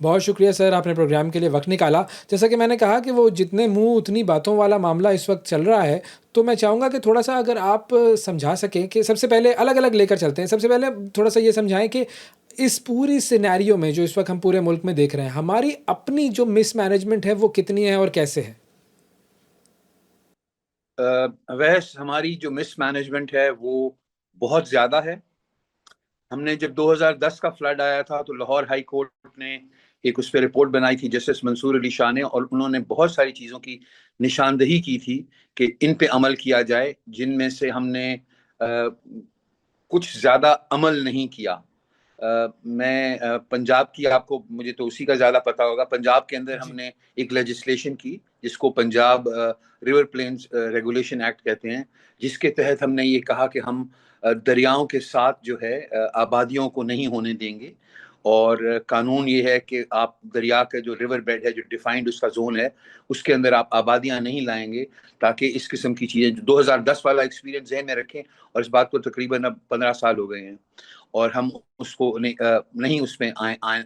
بہت شکریہ سر، آپ نے پروگرام کے لیے وقت نکالا. جیسا کہ میں نے کہا کہ وہ جتنے منہ اتنی باتوں والا معاملہ اس وقت چل رہا ہے، تو میں چاہوں گا کہ تھوڑا سا اگر آپ سمجھا سکیں کہ سب سے پہلے الگ الگ لے کر چلتے ہیں. سب سے پہلے تھوڑا سا یہ سمجھائیں کہ اس پوری سینیریو میں جو اس وقت ہم پورے ملک میں دیکھ رہے ہیں، ہماری اپنی جو مس مینجمنٹ ہے وہ کتنی ہے اور کیسے ہے؟ ویس ہماری جو مس مینجمنٹ ہے وہ بہت زیادہ ہے. ہم نے جب 2010 کا فلڈ آیا تھا تو لاہور ہائی کورٹ نے ایک اس پہ رپورٹ بنائی تھی جسٹس منصور علی شاہ نے، اور انہوں نے بہت ساری چیزوں کی نشاندہی کی تھی کہ ان پہ عمل کیا جائے، جن میں سے ہم نے کچھ زیادہ عمل نہیں کیا. میں پنجاب کی آپ کو، مجھے تو اسی کا زیادہ پتا ہوگا، پنجاب کے اندر ہم نے ایک لیجسلیشن کی جس کو Punjab river planes regulation act کہتے ہیں، جس کے تحت ہم نے یہ کہا کہ ہم دریاؤں کے ساتھ جو ہے آبادیوں کو نہیں ہونے دیں گے. اور قانون یہ ہے کہ آپ دریا کا جو ریور بیڈ ہے، جو ڈیفائنڈ اس کا زون ہے، اس کے اندر آپ آبادیاں نہیں لائیں گے، تاکہ اس قسم کی چیزیں 2010 والا ایکسپیرینس ذہن میں رکھیں. اور اس بات کو تقریباً اب 15 سال ہو گئے ہیں، اور ہم اس کو نہیں اس میں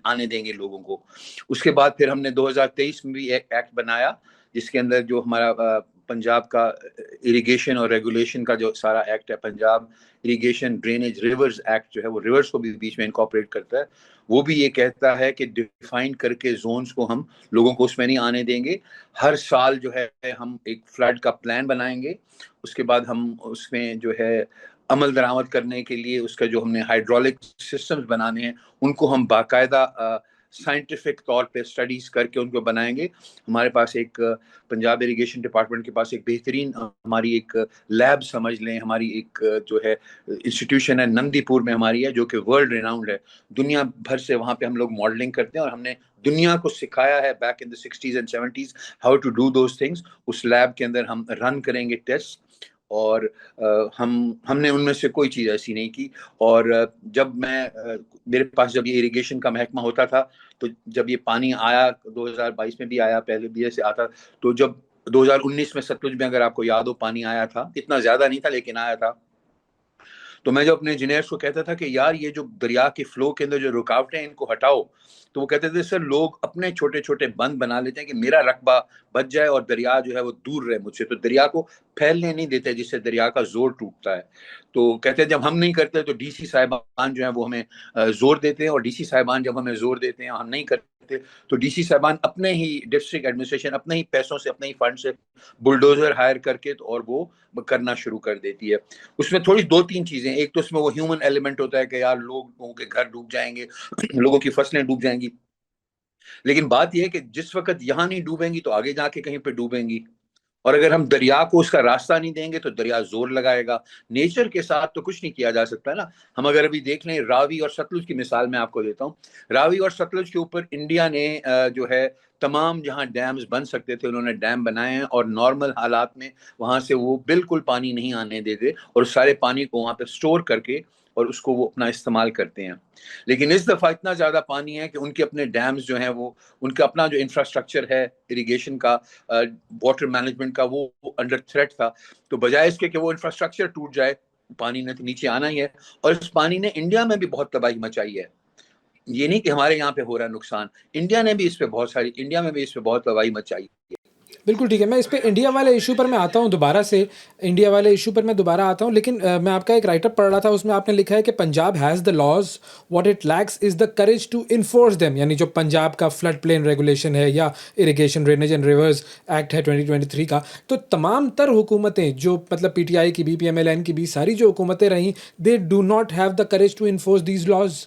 آنے دیں گے لوگوں کو. اس کے بعد پھر ہم نے 2023 میں بھی ایک ایکٹ بنایا جس کے اندر جو ہمارا پنجاب کا اریگیشن اور ریگولیشن کا جو سارا ایکٹ ہے، Punjab irrigation drainage rivers act جو ہے، وہ ریورز کو بھی بیچ میں انکارپوریٹ کرتا ہے. وہ بھی یہ کہتا ہے کہ ڈیفائن کر کے زونز کو ہم لوگوں کو اس میں نہیں آنے دیں گے. ہر سال جو ہے ہم ایک فلڈ کا پلان بنائیں گے. اس کے بعد ہم اس میں جو ہے عمل درآمد کرنے کے لیے اس کا جو ہم نے ہائیڈرولک سسٹمز بنانے ہیں، ان کو ہم باقاعدہ سائنٹیفک طور پہ اسٹڈیز کر کے ان کو بنائیں گے. ہمارے پاس ایک پنجاب اریگیشن ڈپارٹمنٹ کے پاس ایک بہترین ہماری ایک لیب سمجھ لیں، ہماری ایک جو ہے انسٹیٹیوشن ہے نندی پور میں ہماری ہے، جو کہ ورلڈ ریناؤنڈ ہے. دنیا بھر سے وہاں پہ ہم لوگ ماڈلنگ کرتے ہیں، اور ہم نے دنیا کو سکھایا ہے back in the 60s and 70s how to do those things. اس لیب کے اندر ہم رن کریں گے ٹیسٹ، اور ہم نے ان میں سے کوئی چیز ایسی نہیں کی. اور جب میرے پاس جب یہ اریگیشن کا محکمہ ہوتا تھا، تو جب یہ پانی آیا 2022 میں بھی آیا، پہلے بھی ایسے آتا، تو جب 2019 میں ستلج میں اگر آپ کو یاد ہو پانی آیا تھا، اتنا زیادہ نہیں تھا لیکن آیا تھا، تو میں جو اپنے انجینئرس کو کہتا تھا کہ یار یہ جو دریا کے فلو کے اندر جو رکاوٹیں ہیں ان کو ہٹاؤ. تو وہ کہتے تھے سر لوگ اپنے چھوٹے چھوٹے بند بنا لیتے ہیں کہ میرا رقبہ بچ جائے اور دریا جو ہے وہ دور رہے مجھ سے، تو دریا کو پھیلنے نہیں دیتے جس سے دریا کا زور ٹوٹتا ہے. تو کہتے ہیں جب ہم نہیں کرتے تو ڈی سی صاحبان جو ہیں وہ ہمیں زور دیتے ہیں، اور ڈی سی صاحبان جب ہمیں زور دیتے ہیں ہم نہیں کرتے تو ڈی سی صاحبان اپنے ہی ڈسٹرکٹ ایڈمنسٹریشن اپنے ہی پیسوں سے، اپنے ہی فنڈ سے بلڈوزر ہائر کر کے اور وہ کرنا شروع کر دیتی ہے. اس میں تھوڑی 2-3 چیزیں، ایک تو اس میں وہ ہیومن ایلیمنٹ ہوتا ہے کہ یار لوگوں کے گھر ڈوب جائیں گے، لوگوں کی فصلیں ڈوب جائیں گی، لیکن بات یہ ہے کہ جس وقت یہاں نہیں ڈوبیں گی تو آگے جا کے کہیں پہ ڈوبیں گی. اور اگر ہم دریا کو اس کا راستہ نہیں دیں گے تو دریا زور لگائے گا. نیچر کے ساتھ تو کچھ نہیں کیا جا سکتا نا. ہم اگر ابھی دیکھ لیں راوی اور ستلج کی مثال میں آپ کو دیتا ہوں. راوی اور ستلج کے اوپر انڈیا نے جو ہے تمام جہاں ڈیمز بن سکتے تھے انہوں نے ڈیم بنائے ہیں، اور نارمل حالات میں وہاں سے وہ بالکل پانی نہیں آنے دیتے، اور سارے پانی کو وہاں پہ سٹور کر کے اور اس کو وہ اپنا استعمال کرتے ہیں. لیکن اس دفعہ اتنا زیادہ پانی ہے کہ ان کے اپنے ڈیمز جو ہیں، وہ ان کا اپنا جو انفراسٹرکچر ہے اریگیشن کا، واٹر مینجمنٹ کا، وہ انڈر تھریٹ تھا. تو بجائے اس کے کہ وہ انفراسٹرکچر ٹوٹ جائے، پانی نے تو نیچے آنا ہی ہے، اور اس پانی نے انڈیا میں بھی بہت تباہی مچائی ہے. یہ نہیں کہ ہمارے یہاں پہ ہو رہا ہے نقصان، انڈیا میں بھی اس پہ بہت تباہی مچائی. بالکل ٹھیک ہے، میں اس پہ انڈیا والے ایشو پر میں آتا ہوں دوبارہ سے، انڈیا والے ایشو پر میں دوبارہ آتا ہوں. لیکن میں آپ کا ایک رائٹ اپ پڑھ رہا تھا، اس میں آپ نے لکھا ہے کہ Punjab has the laws, what it lacks is the courage to enforce them. یعنی جو پنجاب کا فلڈ پلین ریگولیشن ہے یا irrigation drainage and rivers act ہے 2023 کا، تو تمام تر حکومتیں جو مطلب پی ٹی آئی کی بھی، پی ایم ایل این کی بھی، ساری جو حکومتیں رہیں، they do not have the courage to enforce these laws.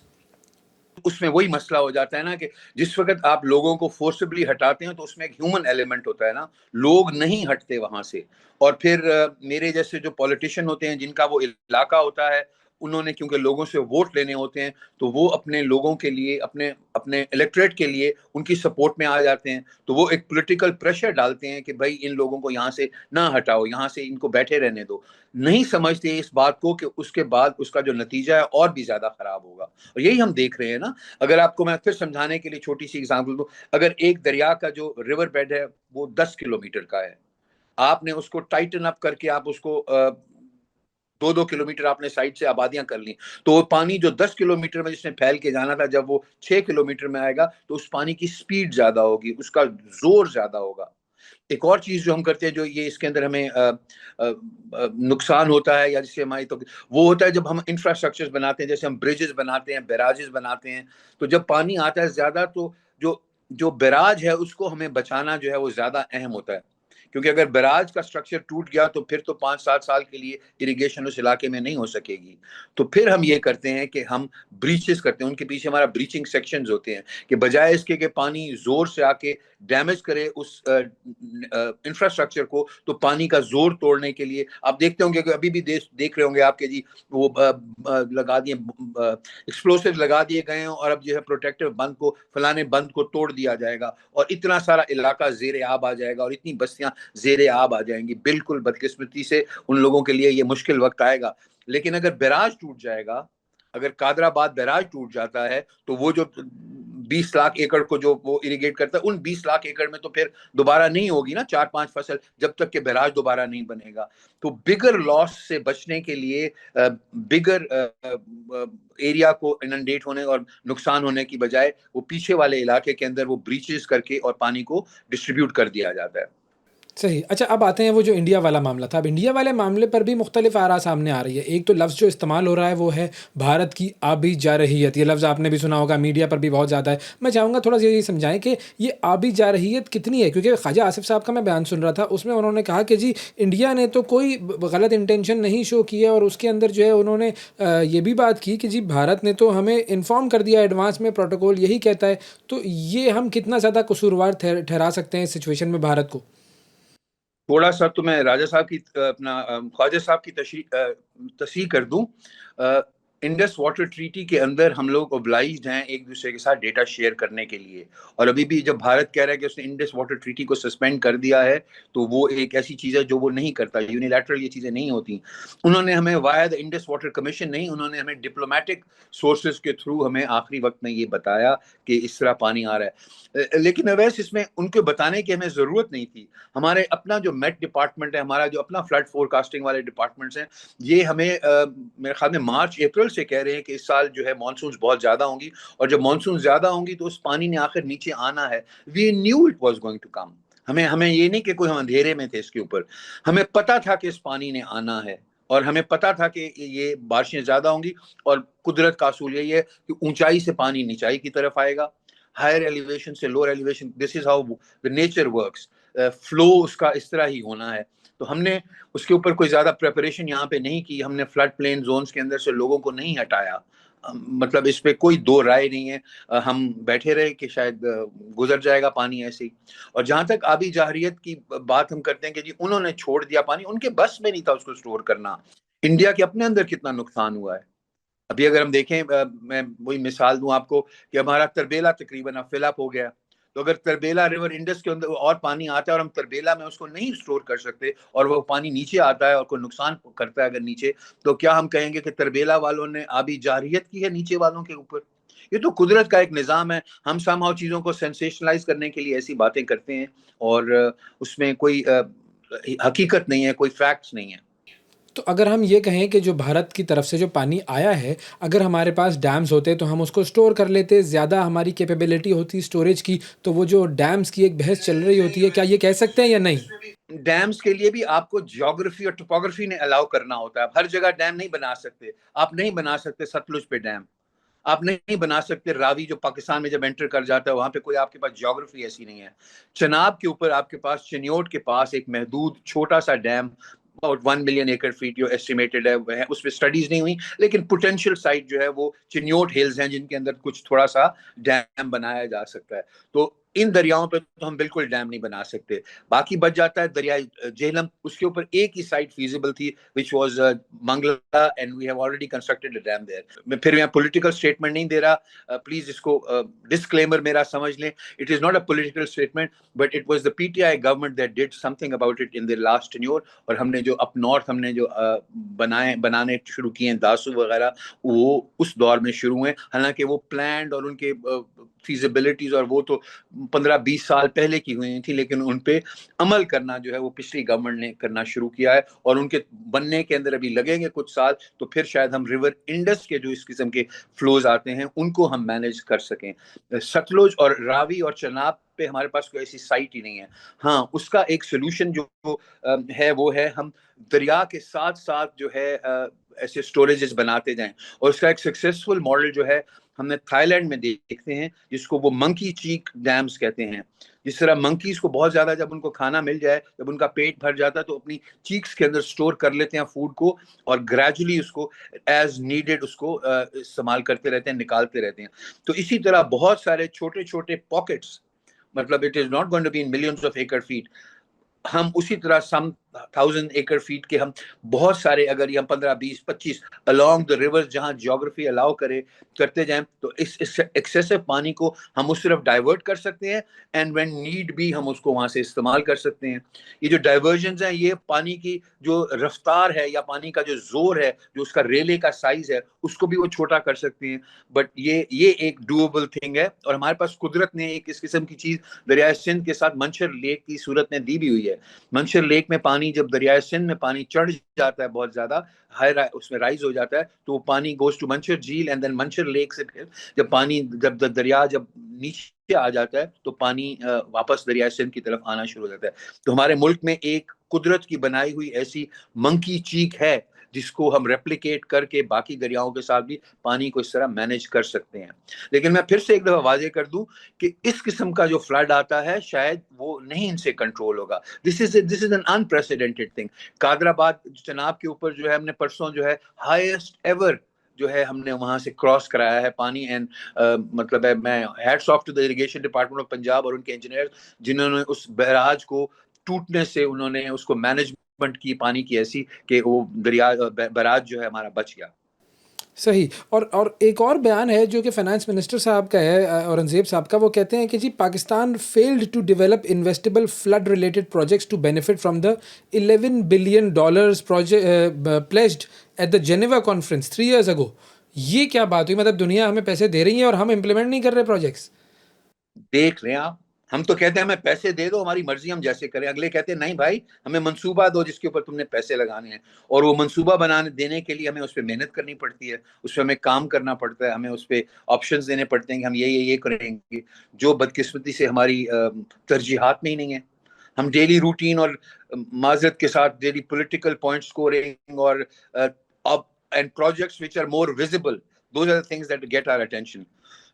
اس میں وہی مسئلہ ہو جاتا ہے نا کہ جس وقت آپ لوگوں کو فورسبلی ہٹاتے ہیں تو اس میں ایک ہیومن ایلیمنٹ ہوتا ہے نا، لوگ نہیں ہٹتے وہاں سے. اور پھر میرے جیسے جو پولیٹیشین ہوتے ہیں جن کا وہ علاقہ ہوتا ہے، انہوں نے کیونکہ لوگوں سے ووٹ لینے ہوتے ہیں تو وہ اپنے لوگوں کے لیے، اپنے الیکٹریٹ کے لیے ان کی سپورٹ میں آ جاتے ہیں. تو وہ ایک پولیٹیکل پریشر ڈالتے ہیں کہ بھائی ان لوگوں کو یہاں سے نہ ہٹاؤ، یہاں سے ان کو بیٹھے رہنے دو. نہیں سمجھتے اس بات کو کہ اس کے بعد اس کا جو نتیجہ ہے اور بھی زیادہ خراب ہوگا. اور یہی ہم دیکھ رہے ہیں نا. اگر آپ کو میں پھر سمجھانے کے لیے چھوٹی سی ایگزامپل دوں، اگر ایک دریا کا جو ریور بیڈ ہے وہ 10 کلومیٹر کا ہے، آپ نے اس کو ٹائٹن اپ کر کے آپ اس کو 2 کلومیٹر آپ نے سائڈ سے آبادیاں کر لی, تو وہ پانی جو 10 کلومیٹر میں جس نے پھیل کے جانا تھا, جب وہ 6 کلومیٹر میں آئے گا تو اس پانی کی سپیڈ زیادہ ہوگی, اس کا زور زیادہ ہوگا. ایک اور چیز جو ہم کرتے ہیں جو یہ اس کے اندر ہمیں نقصان ہوتا ہے یا جس سے ہماری تو وہ ہوتا ہے جب ہم انفراسٹرکچر بناتے ہیں, جیسے ہم بریجز بناتے ہیں, بیراجز بناتے ہیں, تو جب پانی آتا ہے زیادہ تو جو بیراج ہے اس کو ہمیں بچانا جو ہے وہ زیادہ اہم ہوتا ہے, کیونکہ اگر بیراج کا سٹرکچر ٹوٹ گیا تو پھر تو 5-7 سال کے لیے اریگیشن اس علاقے میں نہیں ہو سکے گی. تو پھر ہم یہ کرتے ہیں کہ ہم بریچز کرتے ہیں, ان کے پیچھے ہمارا بریچنگ سیکشنز ہوتے ہیں کہ بجائے اس کے کہ پانی زور سے آ کے ڈیمیج کرے اس انفراسٹرکچر کو, تو پانی کا زور توڑنے کے لیے آپ دیکھتے ہوں گے کہ ابھی بھی دیکھ رہے ہوں گے آپ کے جی وہ لگا دیے ایکسپلوسیو لگا دیے گئے ہیں, اور اب جو ہے پروٹیکٹیو بند کو فلانے بند کو توڑ دیا جائے گا اور اتنا سارا علاقہ زیر آب آ جائے گا اور اتنی بستیاں زیر آب آ جائیں گی. بالکل بدقسمتی سے ان لوگوں کے لیے یہ مشکل وقت آئے گا. لیکن اگر بیراج ٹوٹ جائے گا, اگر قادر آباد بیراج ٹوٹ جاتا ہے تو وہ جو 20 لاکھ ایکڑ کو جو وہ اریگیٹ کرتا ہے, ان 20 لاکھ ایکڑ میں تو پھر دوبارہ نہیں ہوگی نا 4-5 فصل جب تک کہ بیراج دوبارہ نہیں بنے گا. تو بگر لاس سے بچنے کے لیے بگر ایریا کو اننڈیٹ ہونے اور نقصان ہونے کی بجائے وہ پیچھے والے علاقے کے اندر وہ بریچز کر کے اور پانی کو ڈسٹریبیوٹ کر دیا جاتا ہے. صحیح. اچھا اب آتے ہیں وہ جو انڈیا والا معاملہ تھا. اب انڈیا والے معاملے پر بھی مختلف آراء سامنے آ رہی ہے. ایک تو لفظ جو استعمال ہو رہا ہے وہ ہے بھارت کی آبی جارحیت. یہ لفظ آپ نے بھی سنا ہوگا, میڈیا پر بھی بہت زیادہ ہے. میں چاہوں گا تھوڑا سا یہ سمجھائیں کہ یہ آبی جارحیت کتنی ہے, کیونکہ خواجہ آصف صاحب کا میں بیان سن رہا تھا, اس میں انہوں نے کہا کہ جی انڈیا نے تو کوئی غلط انٹینشن نہیں شو کی ہے, اور اس کے اندر جو ہے انہوں نے یہ بھی بات کی کہ جی بھارت نے تو ہمیں انفارم کر دیا ایڈوانس میں, پروٹوکول یہی کہتا ہے. تو یہ ہم کتنا زیادہ قصوروار ٹھہرا سکتے ہیں اس سچویشن میں بھارت کو؟ تھوڑا سا تو میں راجہ صاحب کی اپنا خواجہ صاحب کی تصحیح کر دوں. انڈس واٹر ٹریٹی کے اندر ہم لوگ اوبلائزڈ ہیں ایک دوسرے کے ساتھ ڈیٹا شیئر کرنے کے لیے, اور ابھی بھی جب بھارت کہہ رہا ہے کہ اس نے انڈس واٹر ٹریٹی کو سسپینڈ کر دیا ہے تو وہ ایک ایسی چیز ہے جو وہ نہیں کرتا. یونیلیٹرل یہ چیزیں نہیں ہوتی. انہوں نے ہمیں وایا دا انڈس واٹر کمیشن نہیں, انہوں نے ہمیں ڈپلومیٹک سورسز کے تھرو ہمیں آخری وقت میں یہ بتایا کہ اس طرح پانی آ رہا ہے. لیکن اویس اس میں ان کو بتانے کی ہمیں ضرورت نہیں تھی. ہمارے اپنا جو میٹ ڈپارٹمنٹ ہے, ہمارا جو اپنا فلڈ فور کاسٹنگ والے ڈپارٹمنٹس ہیں, یہ ہمیں میرے خیال میں مارچ اپریل سے کہہ رہے ہیں کہ اس سال جو ہے مانسونز بہت زیادہ ہوں گی, اور جب مانسون زیادہ ہوں گی تو اس پانی نے آخر نیچے آنا ہے. We knew it was going to come. ہمیں یہ نہیں کہ کوئی ہم اندھیرے میں تھے اس کے اوپر, ہمیں پتا تھا کہ اس پانی نے آنا ہے, اور ہمیں پتا تھا کہ یہ بارشیں زیادہ ہوں گی. اور قدرت کا اصول یہی ہے کہ اونچائی سے پانی نچائی کی طرف آئے گا, ہائر ایلیویشن سے lower elevation. This is how the nature works. Flow اس کا اس طرح ہی ہونا ہے. تو ہم نے اس کے اوپر کوئی زیادہ پریپریشن یہاں پہ نہیں کی. ہم نے فلڈ پلین زونز کے اندر سے لوگوں کو نہیں ہٹایا. مطلب اس پہ کوئی دو رائے نہیں ہے. ہم بیٹھے رہے کہ شاید گزر جائے گا پانی ایسے ہی. اور جہاں تک آبی جارحیت کی بات ہم کرتے ہیں کہ جی انہوں نے چھوڑ دیا پانی, ان کے بس میں نہیں تھا اس کو سٹور کرنا. انڈیا کے اپنے اندر کتنا نقصان ہوا ہے. ابھی اگر ہم دیکھیں, میں وہی مثال دوں آپ کو کہ ہمارا تربیلا تقریباً اب فل اپ ہو گیا. تو اگر تربیلا ریور انڈس کے اندر اور پانی آتا ہے اور ہم تربیلا میں اس کو نہیں سٹور کر سکتے, اور وہ پانی نیچے آتا ہے اور کوئی نقصان کرتا ہے اگر نیچے, تو کیا ہم کہیں گے کہ تربیلا والوں نے آبی جارحیت کی ہے نیچے والوں کے اوپر؟ یہ تو قدرت کا ایک نظام ہے. ہم سم ہاؤ چیزوں کو سینسیشنلائز کرنے کے لیے ایسی باتیں کرتے ہیں, اور اس میں کوئی حقیقت نہیں ہے, کوئی فیکٹس نہیں ہے. تو اگر ہم یہ کہیں کہ جو بھارت کی طرف سے جو پانی آیا ہے, اگر ہمارے پاس ڈیمز ہوتے تو ہم اس کو سٹور کر لیتے, زیادہ ہماری کیپیبلٹی ہوتی سٹوریج کی, تو وہ جو ڈیمز کی ایک بحث چل رہی ہوتی ہے, کیا یہ کہہ سکتے ہیں یا نہیں؟ ڈیمز کے لیے بھی آپ کو جیوگرافی اور ٹوپوگرافی نے الاؤ کرنا ہوتا ہے. ہر جگہ ڈیم نہیں بنا سکتے. آپ نہیں بنا سکتے ستلج پہ ڈیم, آپ نہیں بنا سکتے راوی جو پاکستان میں جب انٹر کر جاتا ہے وہاں پہ کوئی آپ کے پاس جیوگرافی ایسی نہیں ہے. چناب کے اوپر آپ کے پاس, چنیوٹ کے پاس ایک محدود چھوٹا سا dam about 1 million acre feet جو ایسٹیمیٹڈ ہے, اس پہ سٹڈیز نہیں ہوئی, لیکن پوٹینشیل سائٹ جو ہے وہ چنیوٹ ہلز ہیں جن کے اندر کچھ تھوڑا سا ڈیم بنایا جا سکتا ہے. تو ان دریاؤں پہ تو ہم بالکل ڈیم نہیں بنا سکتے. باقی بچ جاتا ہے دریائے جہلم, اس کے اوپر ایک ہی سائٹ فیزیبل تھی which was Mangla, and we have already constructed a dam there. پھر میں پولیٹیکل اسٹیٹمنٹ نہیں دے رہا, پلیز اس کو ڈسکلیمر میرا سمجھ لیں. It is not a political statement, but it was the PTI government that did something about it in their last tenure. اور ہم نے جو اپ نارتھ ہم نے جو بنانے شروع کیے ہیں داسو وغیرہ, وہ اس دور میں شروع ہوئے, حالانکہ وہ پلانڈ اور ان کے فیزیبلٹیز اور وہ تو 15-20 سال پہلے کی ہوئی تھی، لیکن ان پہ عمل کرنا جو ہے وہ پچھلی گورنمنٹ نے کرنا شروع کیا ہے، اور ان کے بننے کے اندر ابھی لگیں گے کچھ سال، تو پھر شاید ہم ریور انڈس کے جو اس قسم کے فلوز آتے ہیں ان کو ہم مینیج کر سکیں۔ ستلج اور راوی اور چناب پہ ہمارے پاس کوئی ایسی سائٹ ہی نہیں ہے۔ ہاں، اس کا ایک سولوشن جو ہے وہ ہے ہم دریا کے ساتھ ساتھ جو ہے ایسے سٹوریجز بناتے جائیں، اور اس کا ایک سکسیسفل ماڈل جو ہے ہم نے تھائی لینڈ میں دیکھتے ہیں، جس کو وہ منکی چیک ڈیمز کہتے ہیں۔ جس طرح منکیز کو بہت زیادہ جب ان کو کھانا مل جائے، جب ان کا پیٹ بھر جاتا ہے تو اپنی چیکس کے اندر سٹور کر لیتے ہیں فوڈ کو، اور گریجولی اس کو ایز نیڈڈ اس کو استعمال کرتے رہتے ہیں، نکالتے رہتے ہیں۔ تو اسی طرح بہت سارے چھوٹے چھوٹے پاکٹس، مطلب it is not going to be in millions of acre feet, ہم اسی طرح سم 1000 ایکر فیٹ کے ہم بہت سارے، اگر یہ 15-20-25 along the rivers جہاں جیوگرافی الاؤ کرتے جائیں، تو اس ایکسیسو پانی کو ہم اس طرف ڈائیورٹ کر سکتے ہیں، اینڈ وین نیڈ بھی ہم اس کو وہاں سے استعمال کر سکتے ہیں۔ یہ جو ڈائیورژنز ہیں، یہ پانی کی جو رفتار ہے یا پانی کا جو زور ہے، جو اس کا ریلے کا سائز ہے، اس کو بھی وہ چھوٹا کر سکتے ہیں۔ بٹ یہ ایک ڈویبل تھنگ ہے، اور ہمارے پاس قدرت نے ایک اس قسم کی چیز دریائے سندھ کے ساتھ منشر لیک کی صورت میں دی بھی ہوئی ہے۔ منشر لیک میں پانی، جب دریائے سندھ میں پانی چڑھ جاتا ہے بہت زیادہ ہائی، اس میں رائز ہو جاتا ہے، تو وہ پانی گوز ٹو منشر جھیل، اینڈ دین منشر لیک سے پھر جب دریا جب نیچے آ جاتا ہے تو پانی واپس دریائے سندھ کی طرف آنا شروع ہو جاتا ہے۔ تو ہمارے ملک میں ایک قدرت کی بنائی ہوئی ایسی منکی چیک ہے جس کو ہم ریپلیکیٹ کر کے باقی دریاؤں کے ساتھ بھی پانی کو اس طرح مینیج کر سکتے ہیں۔ لیکن میں پھر سے ایک دفعہ واضح کر دوں کہ اس قسم کا جو فلڈ آتا ہے شاید وہ نہیں ان سے کنٹرول ہوگا۔ دس از این انپریسیڈنٹڈ تھنگ۔ قادر آباد چناب کے اوپر جو ہے ہم نے پرسوں جو ہے ہائیسٹ ایور جو ہے ہم نے وہاں سے کراس کرایا ہے پانی، اینڈ مطلب ہے میں heads of to the irrigation department of Punjab اور ان کے انجینئر، جنہوں نے اس بیراج کو ٹوٹنے سے انہوں نے اس کو مینجمنٹ کی پانی کی ایسی کہ وہ دریا بیراج جو ہے ہمارا بچ گیا۔ صحیح۔ اور ایک اور بیان ہے جو کہ فائنانس منسٹر صاحب کا ہے، اورنگزیب صاحب کا، وہ کہتے ہیں کہ جی Pakistan failed to develop investible flood related projects to benefit from the $11 billion pledged at the Geneva conference 3 years ago۔ یہ کیا بات ہوئی؟ مطلب دنیا ہمیں پیسے دے رہی ہے اور ہم امپلیمنٹ نہیں کر رہے پروجیکٹس؟ دیکھ لیں آپ، ہم تو کہتے ہیں ہمیں پیسے دے دو، ہماری مرضی ہم جیسے کریں، اگلے کہتے ہیں نہیں بھائی ہمیں منصوبہ دو جس کے اوپر تم نے پیسے لگانے ہیں، اور وہ منصوبہ بنانے دینے کے لیے ہمیں اس پہ محنت کرنی پڑتی ہے، اس پہ ہمیں کام کرنا پڑتا ہے، ہمیں اس پہ آپشنز دینے پڑتے ہیں کہ ہم یہ کریں گے، جو بدقسمتی سے ہماری ترجیحات میں ہی نہیں ہے۔ ہم ڈیلی روٹین اور معذرت کے ساتھ ڈیلی پولیٹیکل پوائنٹ سکورنگ اور and projects which are more visible, those are the things that get our attention.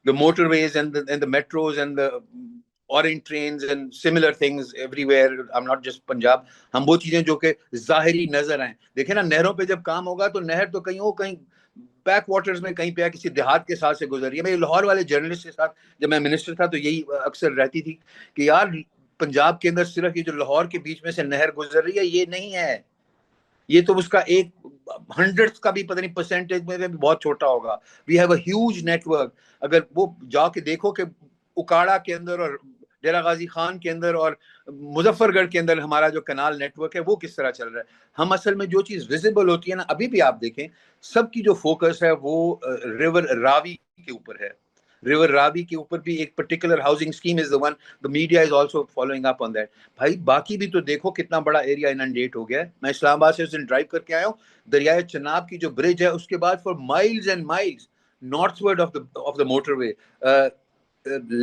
The motorways and the metros and the orange trains and similar things everywhere. I'm not just Punjab. ہم وہ چیزیں جو کہ ظاہری نظر آئیں، دیکھیں نا نہروں پہ جب کام ہوگا تو نہر تو کہیں بیک واٹرز میں کہیں پہ کسی دیہات کے ساتھ سے گزر رہی ہے۔ میں لاہور والے جرنلسٹ کے ساتھ جب میں منسٹر تھا تو یہی اکثر رہتی تھی کہ یار پنجاب کے اندر صرف یہ جو لاہور کے بیچ میں سے نہر گزر رہی ہے یہ نہیں ہے، یہ تو اس کا 1/100 کا بھی پتہ نہیں پرسنٹیج میں بھی بہت چھوٹا ہوگا۔ We have a huge network. اگر وہ جا کے دیکھو کہ اکاڑا کے اندر اور ڈیرہ غازی خان کے اندر اور مظفر گڑھ کے اندر ہمارا جو کنال نیٹ ورک ہے وہ کس طرح چل رہا ہے۔ ہم اصل میں جو چیز ویزیبل ہوتی ہے نا، ابھی بھی آپ دیکھیں سب کی جو فوکس ہے وہ ریور راوی کے اوپر ہے۔ ریور راوی کے اوپر بھی ایک particular housing scheme is the one, the media is also following up on that۔ بھائی باقی بھی تو دیکھو کتنا بڑا ایریا اننڈیٹ ہو گیا ہے۔ میں اسلام آباد سے اس دن ڈرائیو کر کے آیا ہوں، دریائے چناب کی جو برج ہے اس کے بعد for miles and miles north word of the motor way,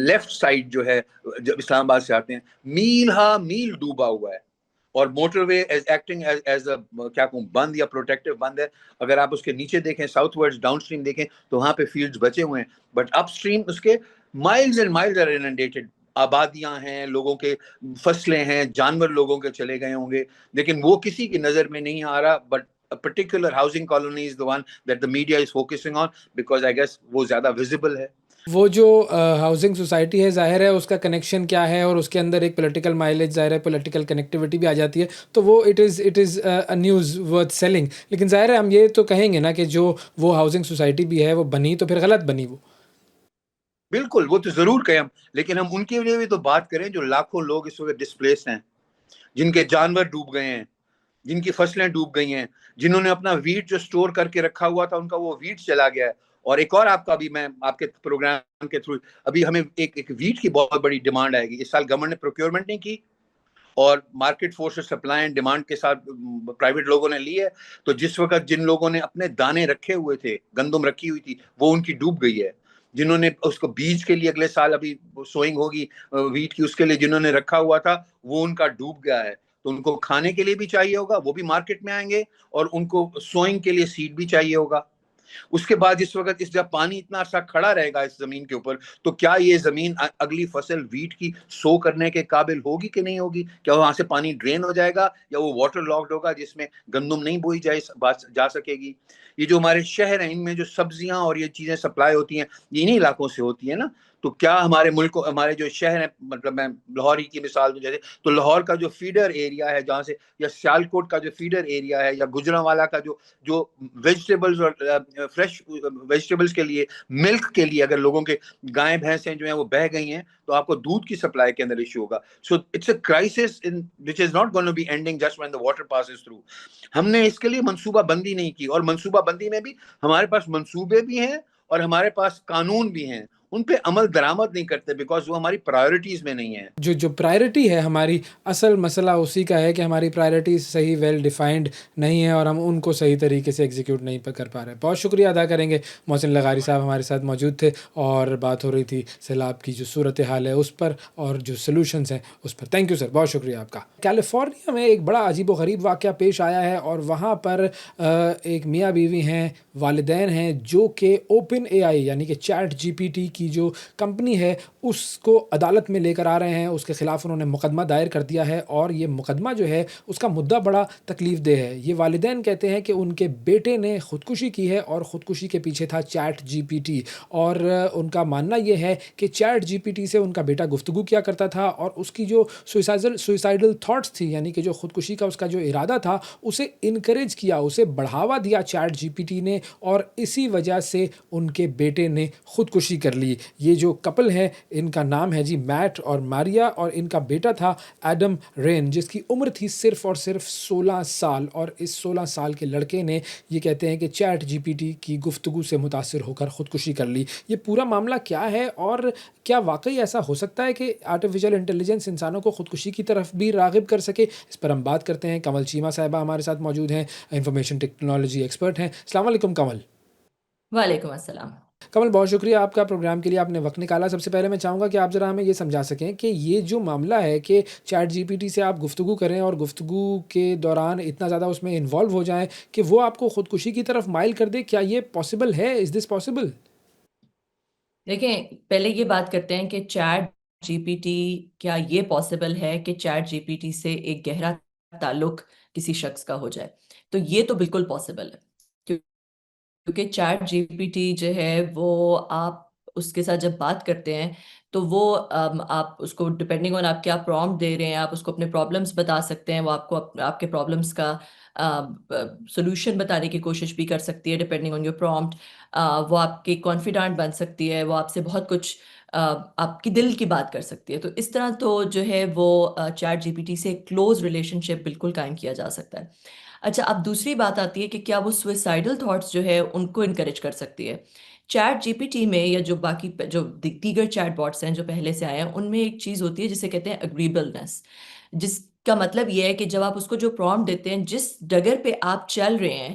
left side جو ہے جب اسلام آباد سے آتے ہیں میل ہا میل ڈوبا ہوا ہے، اور motor way acting as a کیا کہوں بند یا پروٹیکٹیو بند ہے۔ اگر آپ اس کے نیچے دیکھیں ساؤتھ ورڈ ڈاؤن اسٹریم دیکھیں تو وہاں پہ فیلڈز بچے ہوئے ہیں، بٹ اپ اسٹریم اس کے مائلز اینڈ مائلز آر اننڈیٹڈ۔ آبادیاں ہیں، لوگوں کے فصلیں ہیں، جانور لوگوں کے چلے گئے ہوں گے، لیکن وہ کسی کی نظر میں نہیں آ رہا۔ But a particular housing colony is the one that the media is focusing on because I guess وہ زیادہ visible ہے۔ وہ جو ہاؤسنگ سوسائٹی ہے ظاہر ہے اس کا کنیکشن کیا ہے، اور اس کے اندر ایک پولیٹیکل مائلیج ظاہر ہے، پولیٹیکل کنیکٹیوٹی بھی آ جاتی ہے، تو وہ it is news worth selling. لیکن ظاہر ہے ہم یہ تو کہیں گے نا کہ جو وہ ہاؤسنگ سوسائٹی بھی ہے وہ بنی تو پھر غلط بنی۔ وہ بالکل، وہ تو ضرور کہیں ہم، لیکن ہم ان کے لیے بھی تو بات کریں جو لاکھوں لوگ اس وقت ڈسپلیس ہیں، جن کے جانور ڈوب گئے ہیں، جن کی فصلیں ڈوب گئی ہیں، جنہوں نے اپنا ویٹ جو سٹور کر کے رکھا ہوا تھا ان کا وہ ویٹ چلا گیا ہے، اور ایک اور آپ کا بھی میں آپ کے پروگرام کے تھرو ابھی ہمیں ایک ویٹ کی بہت بڑی ڈیمانڈ آئے گی. اس سال گورنمنٹ نے پروکیورمنٹ نہیں کی اور market force supply and demand کے ساتھ پرائیویٹ لوگوں نے لی ہے. تو جس وقت جن لوگوں نے اپنے دانے رکھے ہوئے تھے, گندم رکھی ہوئی تھی, وہ ان کی ڈوب گئی ہے. جنہوں نے اس کو بیج کے لیے اگلے سال ابھی سوئنگ ہوگی ویٹ کی, اس کے لیے جنہوں نے رکھا ہوا تھا وہ ان کا ڈوب گیا ہے. تو ان کو کھانے کے لیے بھی چاہیے ہوگا, وہ بھی مارکیٹ میں آئیں گے, اور ان کو سوئنگ کے لیے سیڈ بھی چاہیے ہوگا. اس کے بعد جس وقت جب پانی اتنا عرصہ کھڑا رہے گا اس زمین کے اوپر, تو کیا یہ زمین اگلی فصل ویٹ کی سو کرنے کے قابل ہوگی کہ نہیں ہوگی؟ کیا وہاں سے پانی ڈرین ہو جائے گا, یا وہ واٹر لاکڈ ہوگا جس میں گندم نہیں بوئی جا سکے گی؟ یہ جو ہمارے شہر ہیں, ان میں جو سبزیاں اور یہ چیزیں سپلائی ہوتی ہیں, یہ انہی علاقوں سے ہوتی ہیں نا. تو کیا ہمارے ملک کو, ہمارے جو شہر ہیں, مطلب میں لاہور ہی کی مثال دوں جیسے, تو لاہور کا جو فیڈر ایریا ہے جہاں سے, یا سیالکوٹ کا جو فیڈر ایریا ہے, یا گجرانوالا کا جو ویجیٹیبلز اور فریش ویجیٹیبلز کے لیے, ملک کے لیے, اگر لوگوں کے گائیں بھینسیں جو ہیں وہ بہہ گئی ہیں, تو آپ کو دودھ کی سپلائی کے اندر ایشو ہوگا. So it's a crisis which is not going to be ending just when the water passes through. ہم نے اس کے لیے منصوبہ بندی نہیں کی, اور منصوبہ بندی میں بھی ہمارے پاس منصوبے بھی ہیں اور ہمارے پاس قانون بھی ہیں, ان پہ عمل درآمد نہیں کرتے بیکاز وہ ہماری پرائیورٹیز میں نہیں ہے. جو پرائرٹی ہے ہماری, اصل مسئلہ اسی کا ہے کہ ہماری پرائرٹیز صحیح ویل ڈیفائنڈ نہیں ہے, اور ہم ان کو صحیح طریقے سے ایگزیکیوٹ نہیں کر پا رہے. بہت شکریہ ادا کریں گے. محسن لغاری صاحب ہمارے ساتھ موجود تھے, اور بات ہو رہی تھی سیلاب کی جو صورتحال ہے اس پر اور جو سلوشنز ہیں اس پر. تھینک یو سر, بہت شکریہ آپ کا. کیلیفورنیا میں ایک بڑا عجیب و غریب واقعہ پیش آیا ہے, اور وہاں پر ایک میاں بیوی ہیں, والدین ہیں, جو کہ اوپن اے آئی یعنی کہ چیٹ جی پی ٹی کی جو کمپنی ہے اس کو عدالت میں لے کر آ رہے ہیں. اس کے خلاف انہوں نے مقدمہ دائر کر دیا ہے, اور یہ مقدمہ جو ہے اس کا مدعا بڑا تکلیف دہ ہے. یہ والدین کہتے ہیں کہ ان کے بیٹے نے خودکشی کی ہے, اور خودکشی کے پیچھے تھا چیٹ جی پی ٹی, اور ان کا ماننا یہ ہے کہ چیٹ جی پی ٹی سے ان کا بیٹا گفتگو کیا کرتا تھا, اور اس کی جو سوئسائڈل تھاٹس تھی, یعنی کہ جو خودکشی کا اس کا جو ارادہ تھا, اسے انکریج کیا, اسے بڑھاوا دیا چیٹ جی پی ٹی نے, اور اسی وجہ سے ان کے بیٹے نے خودکشی کر لی. یہ جو کپل ہے, ان کا نام ہے جی میٹ اور ماریا, اور ان کا بیٹا تھا ایڈم رین, جس کی عمر تھی صرف اور صرف 16 سال. اور اس 16 سال کے لڑکے نے, یہ کہتے ہیں کہ چیٹ جی پی ٹی کی گفتگو سے متاثر ہو کر خودکشی کر لی. یہ پورا معاملہ کیا ہے, اور کیا واقعی ایسا ہو سکتا ہے کہ آرٹیفیشل انٹیلیجنس انسانوں کو خودکشی کی طرف بھی راغب کر سکے؟ اس پر ہم بات کرتے ہیں. کمل چیمہ صاحبہ ہمارے ساتھ موجود ہیں, انفارمیشن ٹیکنالوجی ایکسپرٹ ہیں. السلام علیکم کمل. وعلیکم السلام. کمل, بہت شکریہ آپ کا, پروگرام کے لیے آپ نے وقت نکالا. سب سے پہلے میں چاہوں گا کہ آپ ذرا ہمیں یہ سمجھا سکیں کہ یہ جو معاملہ ہے کہ چیٹ جی پی ٹی سے آپ گفتگو کریں, اور گفتگو کے دوران اتنا زیادہ اس میں انوالو ہو جائیں کہ وہ آپ کو خودکشی کی طرف مائل کر دے, کیا یہ پاسبل ہے؟ از دس پاسبل؟ دیکھیں, پہلے یہ بات کرتے ہیں کہ چیٹ جی پی ٹی, کیا یہ پاسبل ہے کہ چیٹ جی پی ٹی سے ایک گہرا تعلق کسی شخص کا ہو جائے؟ تو یہ تو بالکل پاسبل ہے, کیونکہ چیٹ جی پی ٹی جو ہے وہ آپ اس کے ساتھ جب بات کرتے ہیں تو وہ آپ اس کو ڈپینڈنگ آن آپ کیا پرومپٹ دے رہے ہیں, آپ اس کو اپنے پرابلمس بتا سکتے ہیں, وہ آپ کو آپ کے پرابلمس کا سولوشن بتانے کی کوشش بھی کر سکتی ہے ڈپینڈنگ آن یور پرومپٹ. وہ آپ کی کانفیڈنٹ بن سکتی ہے, وہ آپ سے بہت کچھ آپ کی دل کی بات کر سکتی ہے. تو اس طرح تو جو ہے وہ چیٹ جی پی ٹی سے کلوز ریلیشن شپ بالکل قائم کیا جا سکتا ہے. اچھا, اب دوسری بات آتی ہے کہ کیا وہ سوئسائڈل تھاٹس جو ہے ان کو انکریج کر سکتی ہے؟ چیٹ جی پی ٹی میں یا جو باقی جو دیگر چیٹ باٹس ہیں جو پہلے سے آئے ہیں, ان میں ایک چیز ہوتی ہے جسے کہتے ہیں اگریبلنس, جس کا مطلب یہ ہے کہ جب آپ اس کو جو پرومپٹ دیتے ہیں, جس ڈگر پہ آپ چل رہے ہیں,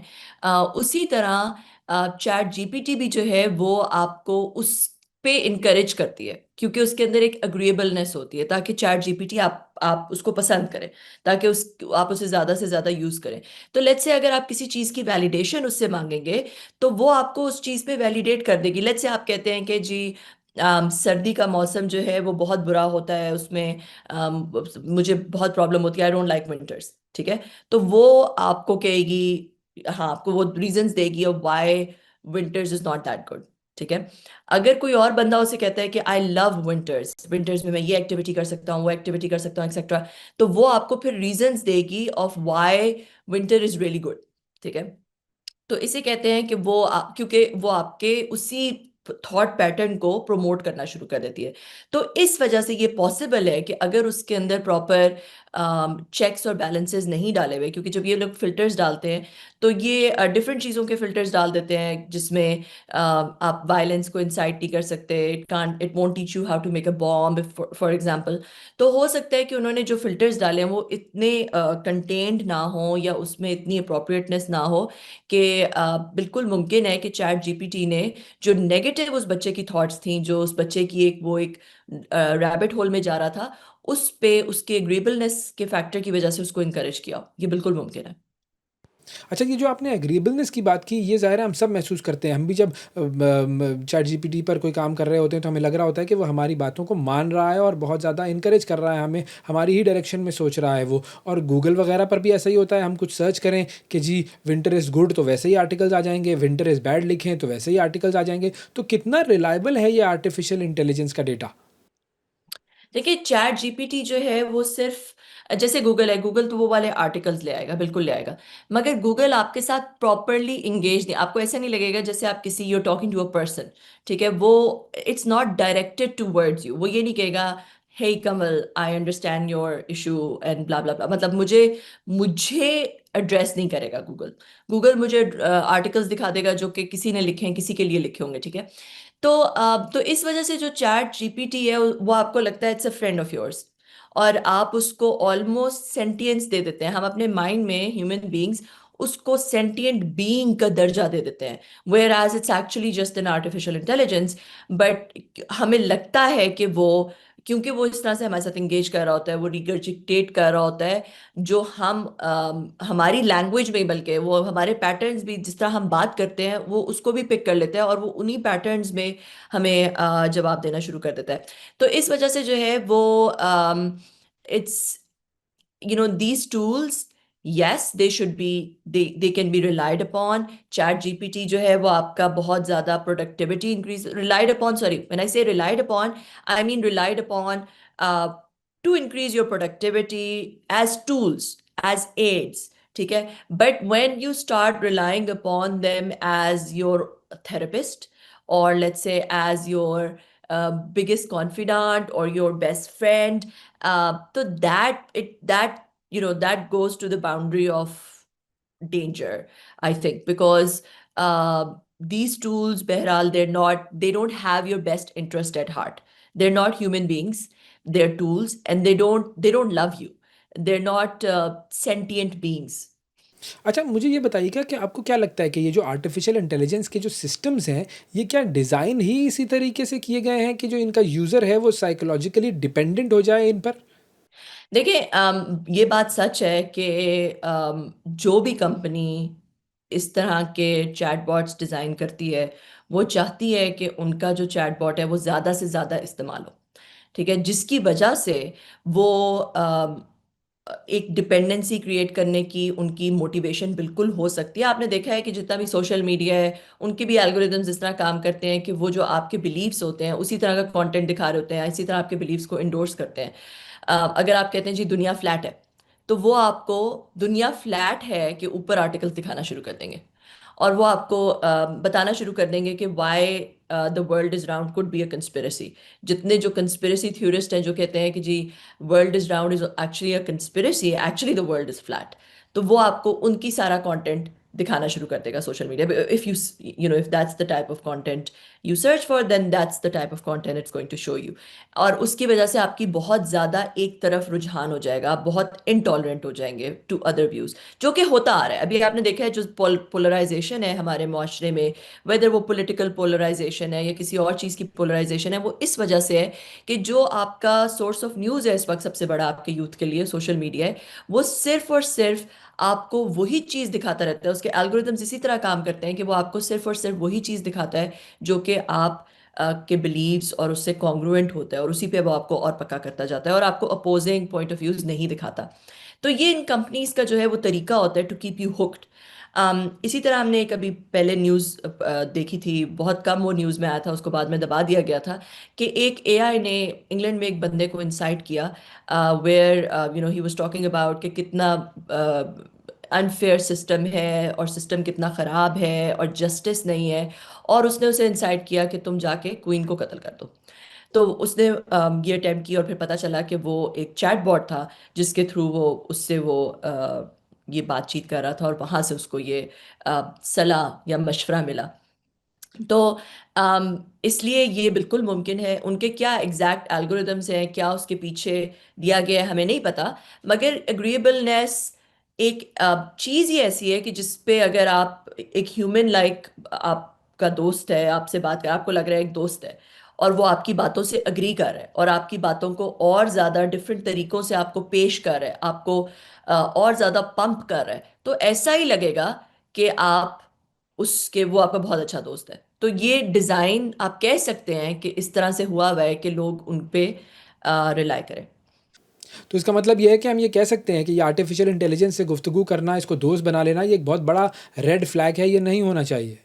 اسی طرح چیٹ جی پی ٹی بھی جو ہے وہ آپ کو اس پہ انکریج کرتی ہے, کیونکہ اس کے اندر ایک اگریبلنس ہوتی ہے, تاکہ چیٹ جی پی ٹی آپ اس کو پسند کریں, تاکہ آپ اسے زیادہ سے زیادہ یوز کریں. تو لیٹس سے اگر آپ کسی چیز کی ویلیڈیشن اس سے مانگیں گے تو وہ آپ کو اس چیز پہ ویلیڈیٹ کر دے گی. لیٹس سے آپ کہتے ہیں کہ جی سردی کا موسم جو ہے وہ بہت برا ہوتا ہے, اس میں مجھے بہت پرابلم ہوتی ہے, آئی ڈونٹ لائک ونٹرس, ٹھیک ہے, تو وہ آپ کو کہے گی, ہاں آپ کو وہ ریزنس دے گی why winters is not that good, ٹھیک ہے. اگر کوئی اور بندہ اسے کہتا ہے کہ آئی لو ونٹرز میں یہ ایکٹیویٹی کر سکتا ہوں, وہ ایکٹیویٹی کر سکتا ہوں ایکسیٹرا, تو وہ آپ کو پھر ریزنس دے گی of why winter is really good, ٹھیک ہے. تو اسے کہتے ہیں کہ وہ کیونکہ وہ آپ کے اسی تھاٹ پیٹرن کو پروموٹ کرنا شروع کر دیتی ہے. تو اس وجہ سے یہ پاسبل ہے کہ اگر اس کے اندر پراپر چیکس اور بیلنسز نہیں ڈالے ہوئے، کیونکہ جب یہ لوگ فلٹرز ڈالتے ہیں تو یہ ڈفرینٹ چیزوں کے فلٹرز ڈال دیتے ہیں، جس میں آپ وائلنس کو انسائٹ نہیں کر سکتے، it won't teach you how to make a bomb for example. تو ہو سکتا ہے کہ انہوں نے جو فلٹرز ڈالے ہیں وہ اتنے کنٹینڈ نہ ہوں یا اس میں اتنی اپروپریٹنس نہ ہو کہ بالکل ممکن ہے کہ چیٹ جی پی ٹی نے جو نیگیٹو اس بچے کی تھاٹس تھیں، جو اس بچے کی ایک ریبٹ ہول میں جا رہا تھا، اس پہ اس کے اگریبلنس کے فیکٹر کی وجہ سے اس کو انکریج کیا. یہ بالکل ممکن ہے. اچھا، یہ جو آپ نے ایگریبلنس کی بات کی، یہ ظاہر ہے ہم سب محسوس کرتے ہیں. ہم بھی جب چیٹ جی پی ٹی پر کوئی کام کر رہے ہوتے ہیں تو ہمیں لگ رہا ہوتا ہے کہ وہ ہماری باتوں کو مان رہا ہے اور بہت زیادہ انکریج کر رہا ہے ہمیں، ہماری ہی ڈائریکشن میں سوچ رہا ہے وہ. اور گوگل وغیرہ پر بھی ایسا ہی ہوتا ہے، ہم کچھ سرچ کریں کہ جی ونٹر از گڈ تو ویسے ہی آرٹیکلز آ جائیں گے، ونٹر از بیڈ لکھیں تو ویسے ہی آرٹیکلز آ جائیں گے. تو کتنا ریلائبل ہے یہ آرٹیفیشیل انٹیلیجنس کا ڈیٹا؟ دیکھیے چیٹ جی پی ٹی جو ہے وہ صرف جیسے گوگل ہے، گوگل تو وہ والے آرٹیکلز لے آئے گا، بالکل لے آئے گا، مگر گوگل آپ کے ساتھ پراپرلی انگیج نہیں. آپ کو ایسا نہیں لگے گا جیسے آپ کسی you talking to a person, ٹھیک ہے؟ وہ it's not directed towards you. وہ یہ نہیں کہے گا hey Kamal I understand your issue and blah blah blah. مطلب مجھے ایڈریس نہیں کرے گا گوگل. گوگل مجھے آرٹیکلس دکھا دے گا جو کہ کسی نے لکھے ہیں، کسی کے لیے لکھے ہوں گے، ٹھیک ہے؟ تو اس وجہ سے جو چیٹ جی پی ٹی ہے وہ آپ کو لگتا ہے it's a friend of yours, اور آپ اس کو آلموسٹ سینٹینس دے دیتے ہیں. ہم اپنے مائنڈ میں ہیومن بینگس اس کو سینٹینٹ بینگ کا درجہ دے دیتے ہیں، whereas it's actually just an artificial intelligence. But ہمیں لگتا ہے کہ وہ، کیونکہ وہ اس طرح سے ہمارے ساتھ انگیج کر رہا ہوتا ہے، وہ ریگرجیٹیٹ کر رہا ہوتا ہے جو ہم ہماری لینگویج میں، بلکہ وہ ہمارے پیٹرنز بھی، جس طرح ہم بات کرتے ہیں وہ اس کو بھی پک کر لیتا ہے، اور وہ انہی پیٹرنز میں ہمیں جواب دینا شروع کر دیتا ہے. تو اس وجہ سے جو ہے وہ it's these tools, yes they should be, they can be relied upon. ChatGPT جو ہے وہ آپ کا بہت زیادہ productivity increase, relied upon, sorry, when I say relied upon I mean relied upon to increase your productivity as tools, as aids, ٹھیک ہے؟ But when you start relying upon them as your therapist, or let's say as your biggest confidant or your best friend, so that goes to the boundary of danger, I think, because these tools, behral, they don't have your best interest at heart. They're not human beings, they're tools, and they don't love you. They're not sentient beings. اچھا، مجھے یہ بتائیے گا کہ آپ کو کیا لگتا ہے کہ یہ جو آرٹیفیشیل انٹیلیجنس کے جو سسٹمز ہیں، یہ کیا ڈیزائن ہی اسی طریقے سے کیے گئے ہیں کہ جو ان کا یوزر ہے وہ سائیکولوجیکلی ڈیپینڈنٹ ہو جائے ان پر؟ دیکھیں یہ بات سچ ہے کہ جو بھی کمپنی اس طرح کے چیٹ باٹس ڈیزائن کرتی ہے، وہ چاہتی ہے کہ ان کا جو چیٹ باٹ ہے وہ زیادہ سے زیادہ استعمال ہو، ٹھیک ہے؟ جس کی وجہ سے وہ ایک ڈپینڈنسی کریٹ کرنے کی ان کی موٹیویشن بالکل ہو سکتی ہے. آپ نے دیکھا ہے کہ جتنا بھی سوشل میڈیا ہے ان کے بھی الگوریدمز اس طرح کام کرتے ہیں کہ وہ جو آپ کے بلیفس ہوتے ہیں اسی طرح کا کانٹینٹ دکھا رہے ہوتے ہیں، اسی طرح آپ کے بلیفس کو انڈورس کرتے ہیں. اگر آپ کہتے ہیں جی دنیا فلیٹ ہے، تو وہ آپ کو دنیا فلیٹ ہے کہ اوپر آرٹیکل دکھانا شروع کر دیں گے، اور وہ آپ کو بتانا شروع کر دیں گے کہ why the world is round could be a conspiracy. جتنے جو کنسپریسی تھیورسٹ ہیں جو کہتے ہیں کہ جی world is round is actually a conspiracy, actually the world is flat, تو وہ آپ کو ان کی سارا کانٹینٹ دکھانا شروع کر دے گا سوشل میڈیا پہ. if that's the type of content you search for, then that's the type of content it's going to show you. اور اس کی وجہ سے آپ کی بہت زیادہ ایک طرف رجحان ہو جائے گا، آپ بہت انٹالرنٹ ہو جائیں گے ٹو ادر ویوز، جو کہ ہوتا آ رہا ہے. ابھی آپ نے دیکھا ہے جو پولرائزیشن ہے ہمارے معاشرے میں، ویدر وہ پولیٹیکل پولرائزیشن ہے یا کسی اور چیز کی پولرائزیشن ہے، وہ اس وجہ سے ہے کہ جو آپ کا سورس آف نیوز ہے اس وقت سب سے بڑا آپ کے یوتھ کے لیے سوشل میڈیا ہے، وہ صرف اور صرف آپ کو وہی چیز دکھاتا رہتا ہے. اس کے الگوریدمز اسی طرح کام کرتے ہیں کہ وہ آپ کو صرف اور صرف وہی چیز دکھاتا ہے جو کہ آپ کے بلیفس اور اس سے کانگروئنٹ ہوتا ہے، اور اسی پہ وہ آپ کو اور پکا کرتا جاتا ہے، اور آپ کو اپوزنگ پوائنٹ آف ویوز نہیں دکھاتا. تو یہ ان کمپنیز کا جو ہے وہ طریقہ ہوتا ہے ٹو کیپ یو ہوکڈ. اسی طرح ہم نے کبھی پہلے نیوز دیکھی تھی، بہت کم وہ نیوز میں آیا تھا، اس کو بعد میں دبا دیا گیا تھا، کہ ایک اے آئی نے انگلینڈ میں ایک بندے کو انسائٹ کیا where he was talking about کہ کتنا انفیئر سسٹم ہے اور سسٹم کتنا خراب ہے اور جسٹس نہیں ہے، اور اس نے اسے انسائٹ کیا کہ تم جا کے کوئین کو قتل کر دو. تو اس نے یہ اٹیمپٹ کی اور پھر پتہ چلا کہ وہ ایک چیٹ باٹ تھا جس کے تھرو وہ اس سے وہ یہ بات چیت کر رہا تھا اور وہاں سے اس کو یہ صلاح یا مشورہ ملا. تو اس لیے یہ بالکل ممکن ہے. ان کے کیا ایگزیکٹ الگوریدمس ہیں, کیا اس کے پیچھے دیا گیا ہے, ہمیں نہیں پتا, مگر اگریبلنیس ایک چیز ہی ایسی ہے کہ جس پہ اگر آپ ایک ہیومن لائک آپ کا دوست ہے, آپ سے بات کر, آپ کو لگ رہا ہے ایک دوست ہے اور وہ آپ کی باتوں سے اگری کر رہا ہے اور آپ کی باتوں کو اور زیادہ ڈفرینٹ طریقوں سے آپ کو پیش کر رہا ہے, آپ کو اور زیادہ پمپ کر رہا ہے, تو ایسا ہی لگے گا کہ آپ اس کے وہ آپ کا بہت اچھا دوست ہے. تو یہ ڈیزائن آپ کہہ سکتے ہیں کہ اس طرح سے ہوا ہوا ہے کہ لوگ ان پہ ریلائی کریں. تو اس کا مطلب یہ ہے کہ ہم یہ کہہ سکتے ہیں کہ یہ آرٹیفیشیل انٹیلیجنس سے گفتگو کرنا, اس کو دوست بنا لینا, یہ ایک بہت بڑا ریڈ فلیگ ہے, یہ نہیں ہونا چاہیے.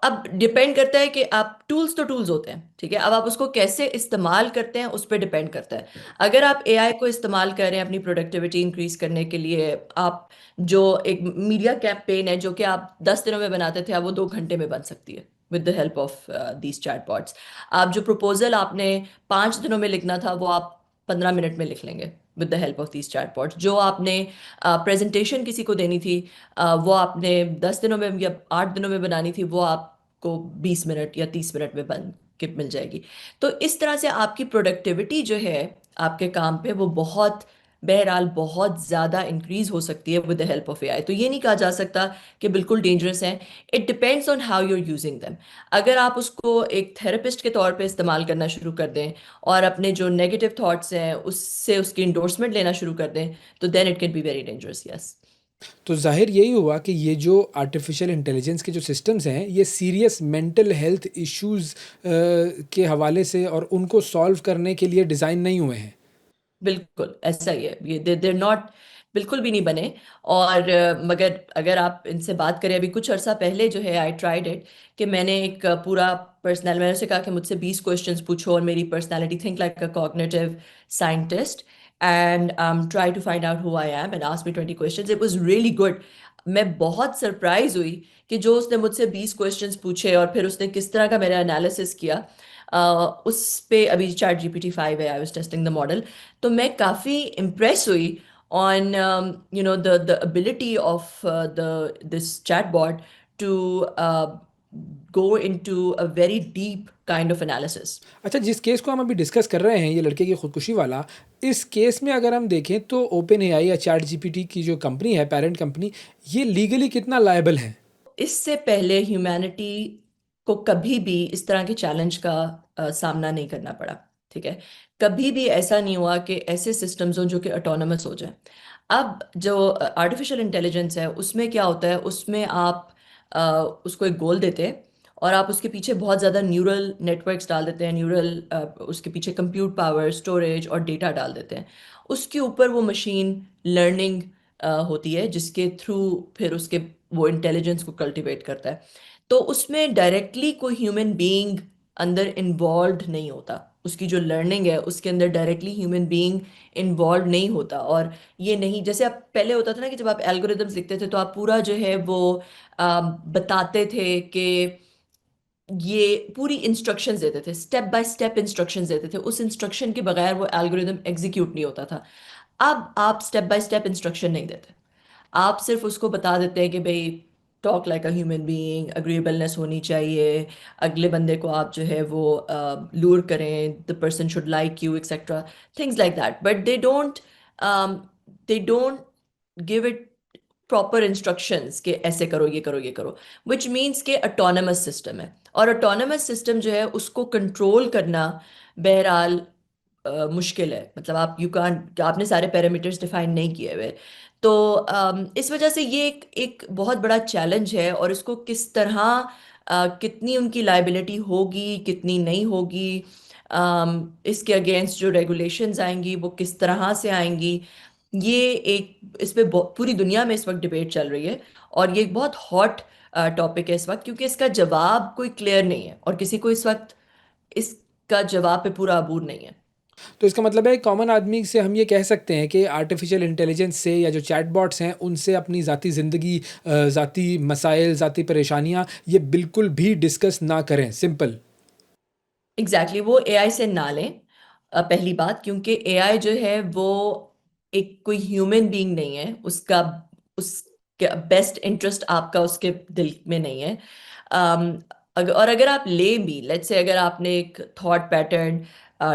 اب ڈپینڈ کرتا ہے کہ آپ ٹولز تو ٹولز ہوتے ہیں, ٹھیک ہے, اب آپ اس کو کیسے استعمال کرتے ہیں اس پہ ڈپینڈ کرتا ہے. اگر آپ اے آئی کو استعمال کر رہے ہیں اپنی پروڈکٹیوٹی انکریز کرنے کے لیے, آپ جو ایک میڈیا کیمپین ہے جو کہ آپ 10 دنوں میں بناتے تھے, اب وہ 2 گھنٹے میں بن سکتی ہے with the help of these chat bots. آپ جو پروپوزل آپ نے 5 دنوں میں لکھنا تھا وہ آپ 15 منٹ میں لکھ لیں گے with the help of these chat bots. جو آپ نے پریزنٹیشن کسی کو دینی تھی وہ آپ نے 10 دنوں میں یا 8 دنوں میں بنانی تھی, وہ آپ کو 20 منٹ یا 30 منٹ میں بن کے مل جائے گی. تو اس طرح سے آپ کی پروڈکٹیوٹی جو ہے آپ کے کام پہ وہ بہت بہرحال بہت زیادہ انکریز ہو سکتی ہے ود دا ہیلپ آف اے آئی. تو یہ نہیں کہا جا سکتا کہ بالکل ڈینجرس ہیں. It depends on how you are using them. اگر آپ اس کو ایک تھراپسٹ کے طور پہ استعمال کرنا شروع کر دیں اور اپنے جو نیگیٹو تھاٹس ہیں اس سے اس کی انڈورسمنٹ لینا شروع کر دیں تو then it can be very dangerous. Yes. تو ظاہر یہی ہوا کہ یہ جو آرٹیفیشیل انٹیلیجنس کے جو سسٹمز ہیں یہ سیریس مینٹل ہیلتھ ایشوز کے حوالے سے اور ان کو سالو کرنے کے لیے ڈیزائن نہیں ہوئے ہیں. بالکل ایسا ہی ہے. یہ دیر ناٹ بالکل بھی نہیں بنے. اور مگر اگر آپ ان سے بات کریں, ابھی کچھ عرصہ پہلے جو ہے آئی ٹرائیڈ اٹ کہ میں نے ایک پورا میں نے اسے کہا کہ مجھ سے 20 کوشچنس پوچھو اور میری personality think like a cognitive scientist and try to find out who I am and ask me 20 questions. It was really good. میں بہت سرپرائز ہوئی کہ جو اس نے مجھ سے 20 کوشچنس پوچھے اور پھر اس نے کس طرح کا میرا انالیسس کیا. اس پہ ابھی چیٹ جی پی ٹی 5 ہے, I was testing the model. تو میں کافی امپریس ہوئی آن the ability of this chatbot to go into a very deep kind of analysis. اچھا, جس کیس کو ہم ابھی ڈسکس کر رہے ہیں یہ لڑکے کی خودکشی والا, اس کیس میں اگر ہم دیکھیں تو اوپن اے آئی یا چیٹ جی پی ٹی کی جو کمپنی ہے, پیرنٹ کمپنی, یہ لیگلی کتنا لائبل ہے؟ اس سے پہلے ہیومینٹی کو کبھی بھی اس طرح کے چیلنج کا سامنا نہیں کرنا پڑا, ٹھیک ہے. کبھی بھی ایسا نہیں ہوا کہ ایسے سسٹمز ہوں جو کہ آٹونومس ہو جائیں. اب جو آرٹیفیشیل انٹیلیجنس ہے اس میں کیا ہوتا ہے, اس میں آپ اس کو ایک گول دیتے ہیں اور آپ اس کے پیچھے بہت زیادہ نیورل نیٹورکس ڈال دیتے ہیں, اس کے پیچھے کمپیوٹ پاور, اسٹوریج اور ڈیٹا ڈال دیتے ہیں. اس کے اوپر وہ مشین لرننگ ہوتی ہے جس کے تھرو پھر اس کے وہ انٹیلیجنس کو کلٹیویٹ کرتا ہے. تو اس میں ڈائریکٹلی کوئی ہیومن بینگ اندر انوالوڈ نہیں ہوتا. اس کی جو لرننگ ہے اس کے اندر ڈائریکٹلی ہیومن بینگ انوالوڈ نہیں ہوتا. اور یہ نہیں جیسے آپ پہلے ہوتا تھا نا کہ جب آپ الگوریدمس لکھتے تھے تو آپ پورا جو ہے وہ بتاتے تھے کہ یہ پوری انسٹرکشنز دیتے تھے, اسٹیپ بائی اسٹیپ انسٹرکشنز دیتے تھے. اس انسٹرکشن کے بغیر وہ الگوریدم ایگزیکیوٹ نہیں ہوتا تھا. اب آپ اسٹیپ بائی اسٹیپ انسٹرکشن نہیں دیتے, آپ صرف اس کو بتا دیتے ہیں کہ بھئی talk like a human being, agreeableness ہونی چاہیے, اگلے بندے کو آپ جو ہے وہ لور کریں, the person should like you etcetera, things like that. But they don't give it proper instructions کہ ایسے کرو, یہ کرو, یہ کرو, وچ مینس کہ اٹونومس سسٹم ہے. اور اٹونومس سسٹم جو ہے اس کو کنٹرول کرنا بہرحال مشکل ہے. مطلب آپ نے سارے پیرامیٹرز ڈیفائن نہیں کیے ہوئے. تو اس وجہ سے یہ ایک بہت بڑا چیلنج ہے. اور اس کو کس طرح کتنی ان کی لائبلٹی ہوگی, کتنی نہیں ہوگی, اس کے اگینسٹ جو ریگولیشنز آئیں گی وہ کس طرح سے آئیں گی, یہ اس پہ پوری دنیا میں اس وقت ڈبیٹ چل رہی ہے. اور یہ ایک بہت ہاٹ ٹاپک ہے اس وقت, کیونکہ اس کا جواب کوئی کلیئر نہیں ہے اور کسی کو اس وقت اس کا جواب پہ پورا عبور نہیں ہے. تو اس کا مطلب ہے کامن آدمی سے ہم یہ کہہ سکتے ہیں کہ آرٹیفیشیل انٹیلیجنس سے یا جو چیٹ باٹس ہیں ان سے اپنی ذاتی زندگی, ذاتی مسائل, ذاتی پریشانیاں یہ بالکل بھی ڈسکس نہ کریں. سمپل. ایگزیکٹلی وہ اے آئی سے نہ لیں پہلی بات، کیونکہ اے آئی جو ہے وہ ایک کوئی ہیومن بینگ نہیں ہے، اس کا بیسٹ انٹرسٹ آپ کا اس کے دل میں نہیں ہے. اور اگر آپ لیں بھی، لیٹ سے اگر آپ نے ایک تھاٹ پیٹرن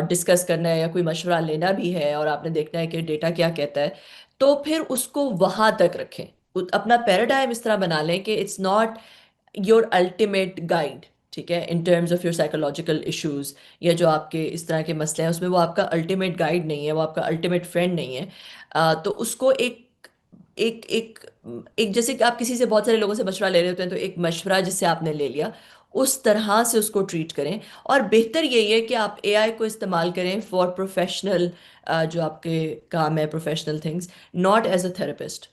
ڈسکس کرنا ہے یا کوئی مشورہ لینا بھی ہے اور آپ نے دیکھنا ہے کہ ڈیٹا کیا کہتا ہے، تو پھر اس کو وہاں تک رکھیں. اپنا پیراڈائم اس طرح بنا لیں کہ it's not your ultimate guide, ٹھیک ہے، in terms of your psychological issues یا جو آپ کے اس طرح کے مسئلے ہیں، اس میں وہ آپ کا الٹیمیٹ گائیڈ نہیں ہے، وہ آپ کا الٹیمیٹ فرینڈ نہیں ہے. تو اس کو ایک ایک ایک ایک جیسے کہ آپ کسی سے، بہت سارے لوگوں سے مشورہ لے رہے ہوتے ہیں، تو ایک مشورہ جس سے آپ نے لے لیا اس طرح سے اس کو ٹریٹ کریں. اور بہتر یہی ہے کہ آپ اے آئی کو استعمال کریں فار پروفیشنل، جو آپ کے کام ہے، professional things, not as a therapist.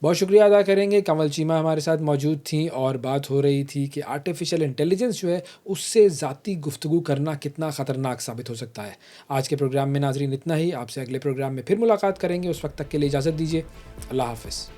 بہت شکریہ ادا کریں گے، کنول چیمہ ہمارے ساتھ موجود تھیں اور بات ہو رہی تھی کہ آرٹیفیشل انٹیلیجنس جو ہے اس سے ذاتی گفتگو کرنا کتنا خطرناک ثابت ہو سکتا ہے. آج کے پروگرام میں ناظرین اتنا ہی. آپ سے اگلے پروگرام میں پھر ملاقات کریں گے. اس وقت تک کے لیے اجازت دیجیے. اللہ حافظ.